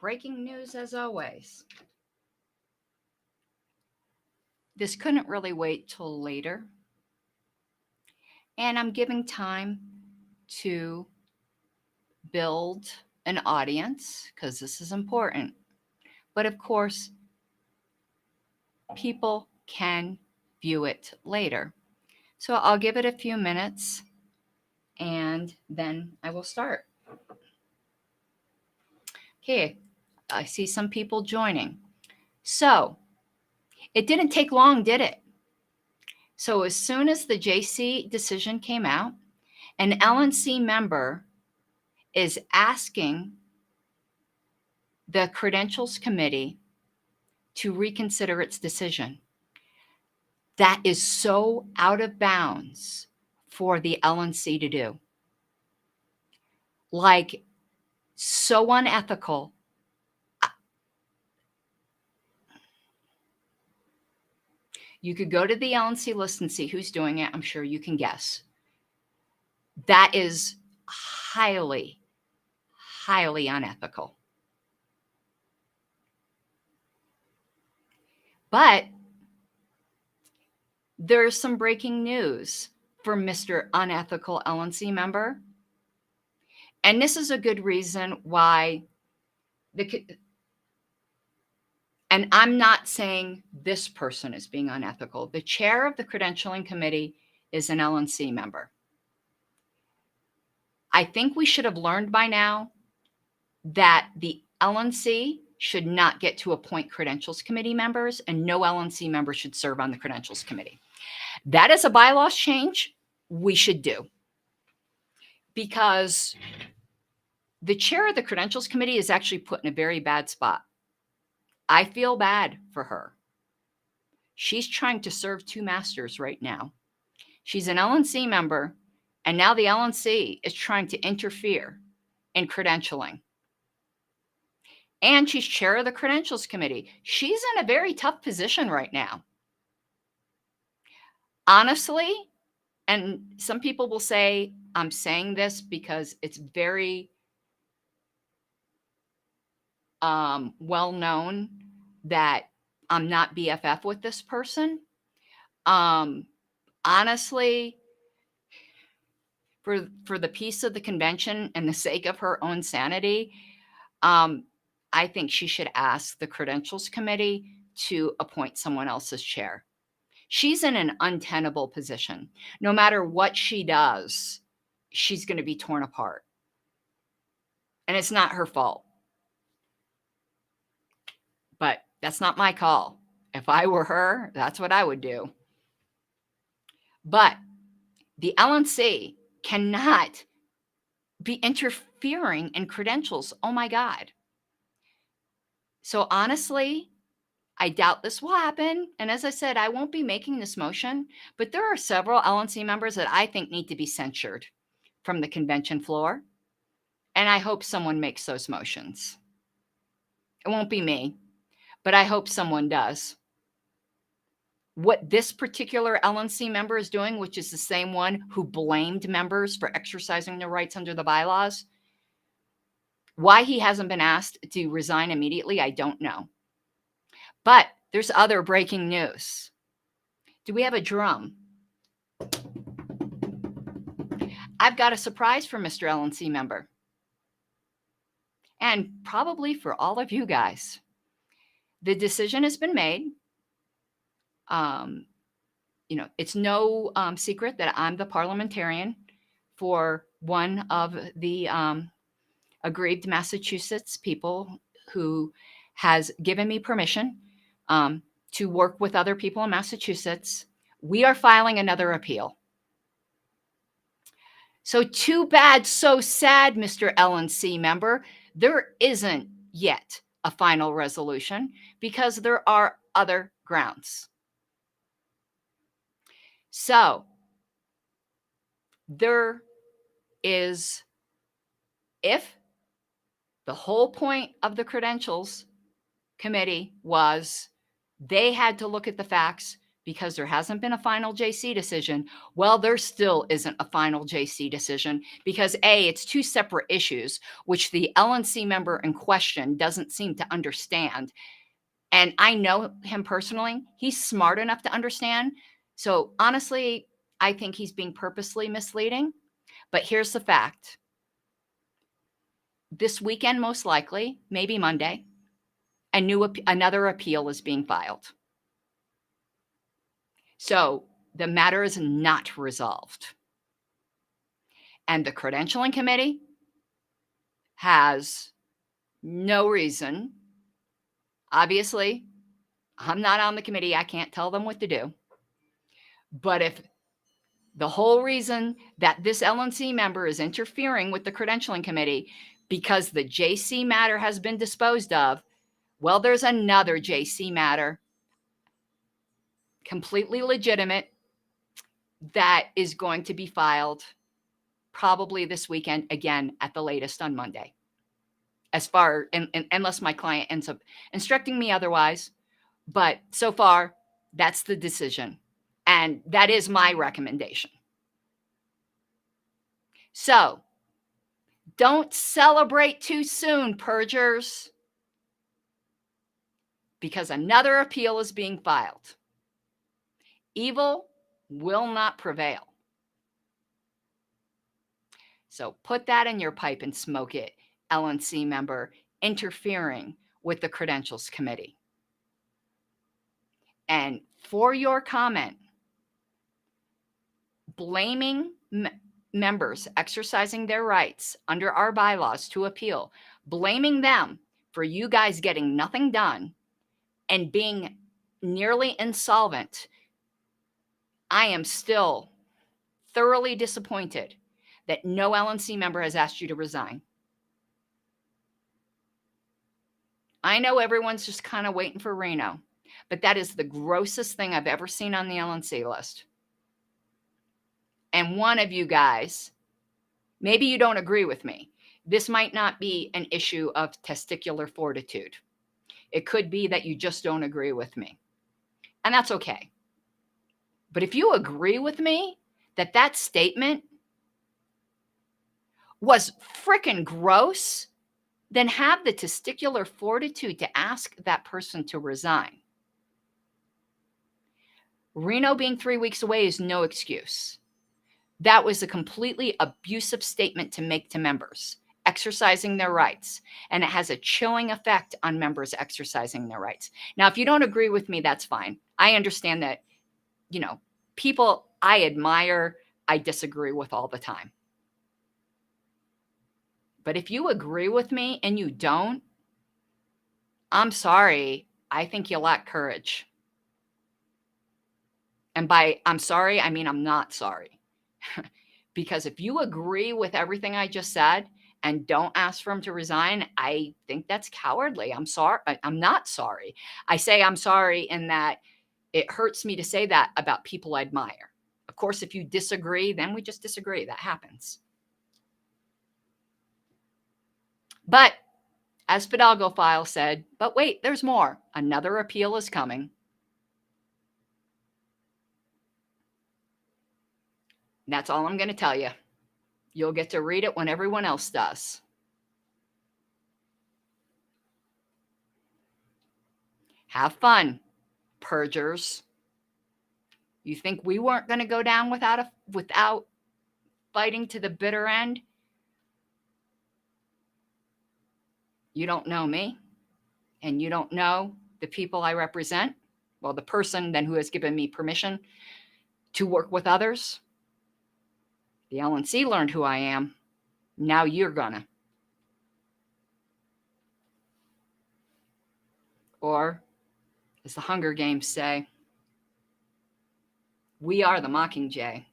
breaking news as always. This couldn't really wait till later. And I'm giving time to build an audience because this is important. But of course, people can view it later. So I'll give it a few minutes and then I will start. Okay, I see some people joining. So it didn't take long, did it? So as soon as the JC decision came out, an LNC member is asking the Credentials Committee to reconsider its decision. That is so out of bounds for the LNC to do. Like, so unethical. You could go to the LNC list and see who's doing it. I'm sure you can guess. That is highly, highly unethical. But there's some breaking news for Mr. Unethical LNC member. And this is a good reason why and I'm not saying this person is being unethical. The chair of the credentialing committee is an LNC member. I think we should have learned by now that the LNC should not get to appoint credentials committee members, and no LNC member should serve on the credentials committee. That is a bylaws change we should do, because the chair of the credentials committee is actually put in a very bad spot. I feel bad for her. She's trying to serve two masters right now. She's an LNC member, and now the LNC is trying to interfere in credentialing. And she's chair of the credentials committee. She's in a very tough position right now. Honestly, and some people will say I'm saying this because it's very well known that I'm not BFF with this person. Honestly, for the peace of the convention and the sake of her own sanity, I think she should ask the credentials committee to appoint someone else as chair. She's in an untenable position. No matter what she does, she's going to be torn apart. And it's not her fault. But that's not my call. If I were her, that's what I would do. But the LNC cannot be interfering in credentials. Oh my God. So honestly, I doubt this will happen. And as I said, I won't be making this motion, but there are several LNC members that I think need to be censured from the convention floor. And I hope someone makes those motions. It won't be me, but I hope someone does. What this particular LNC member is doing, which is the same one who blamed members for exercising their rights under the bylaws, why he hasn't been asked to resign immediately, I don't know. But there's other breaking news. Do we have a drum? I've got a surprise for Mr. LNC member. And probably for all of you guys. The decision has been made. It's no secret that I'm the parliamentarian for one of the aggrieved Massachusetts people who has given me permission to work with other people in Massachusetts. We are filing another appeal. So too bad, so sad, Mr. LNC member. There isn't yet a final resolution because there are other grounds. So there is, if the whole point of the credentials committee was they had to look at the facts because there hasn't been a final JC decision. Well, there still isn't a final JC decision because A, it's two separate issues, which the LNC member in question doesn't seem to understand. And I know him personally. He's smart enough to understand. So honestly, I think he's being purposely misleading. But here's the fact. This weekend, most likely, maybe Monday, another appeal is being filed. So the matter is not resolved. And the credentialing committee has no reason. Obviously, I'm not on the committee. I can't tell them what to do. But if the whole reason that this LNC member is interfering with the credentialing committee because the JC matter has been disposed of, well, there's another JC matter, completely legitimate, that is going to be filed probably this weekend, again, at the latest on Monday. Unless my client ends up instructing me otherwise. But so far, that's the decision. And that is my recommendation. So don't celebrate too soon, purgers, because another appeal is being filed. Evil will not prevail. So put that in your pipe and smoke it, LNC member interfering with the credentials committee. And for your comment, blaming members exercising their rights under our bylaws to appeal, blaming them for you guys getting nothing done and being nearly insolvent, I am still thoroughly disappointed that no LNC member has asked you to resign. I know everyone's just kind of waiting for Reno, but that is the grossest thing I've ever seen on the LNC list. And one of you guys, maybe you don't agree with me. This might not be an issue of testicular fortitude. It could be that you just don't agree with me. And that's okay. But if you agree with me that that statement was frickin' gross, then have the testicular fortitude to ask that person to resign. Reno being 3 weeks away is no excuse. That was a completely abusive statement to make to members exercising their rights, and it has a chilling effect on members exercising their rights. Now, if you don't agree with me, that's fine. I understand that, people I admire, I disagree with all the time. But if you agree with me and you don't, I'm sorry. I think you lack courage. And by I'm sorry, I mean I'm not sorry. Because if you agree with everything I just said and don't ask for him to resign, I think that's cowardly. I'm sorry. I'm not sorry. I say I'm sorry in that it hurts me to say that about people I admire. Of course, if you disagree, then we just disagree. That happens. But as Fidalgo File said, but wait, there's more. Another appeal is coming. That's all I'm going to tell you. You'll get to read it when everyone else does. Have fun, purgers. You think we weren't going to go down without fighting to the bitter end? You don't know me, and you don't know the people I represent. Well, the person then who has given me permission to work with others. The LNC learned who I am. Now you're gonna. Or, as the Hunger Games say, we are the Mockingjay.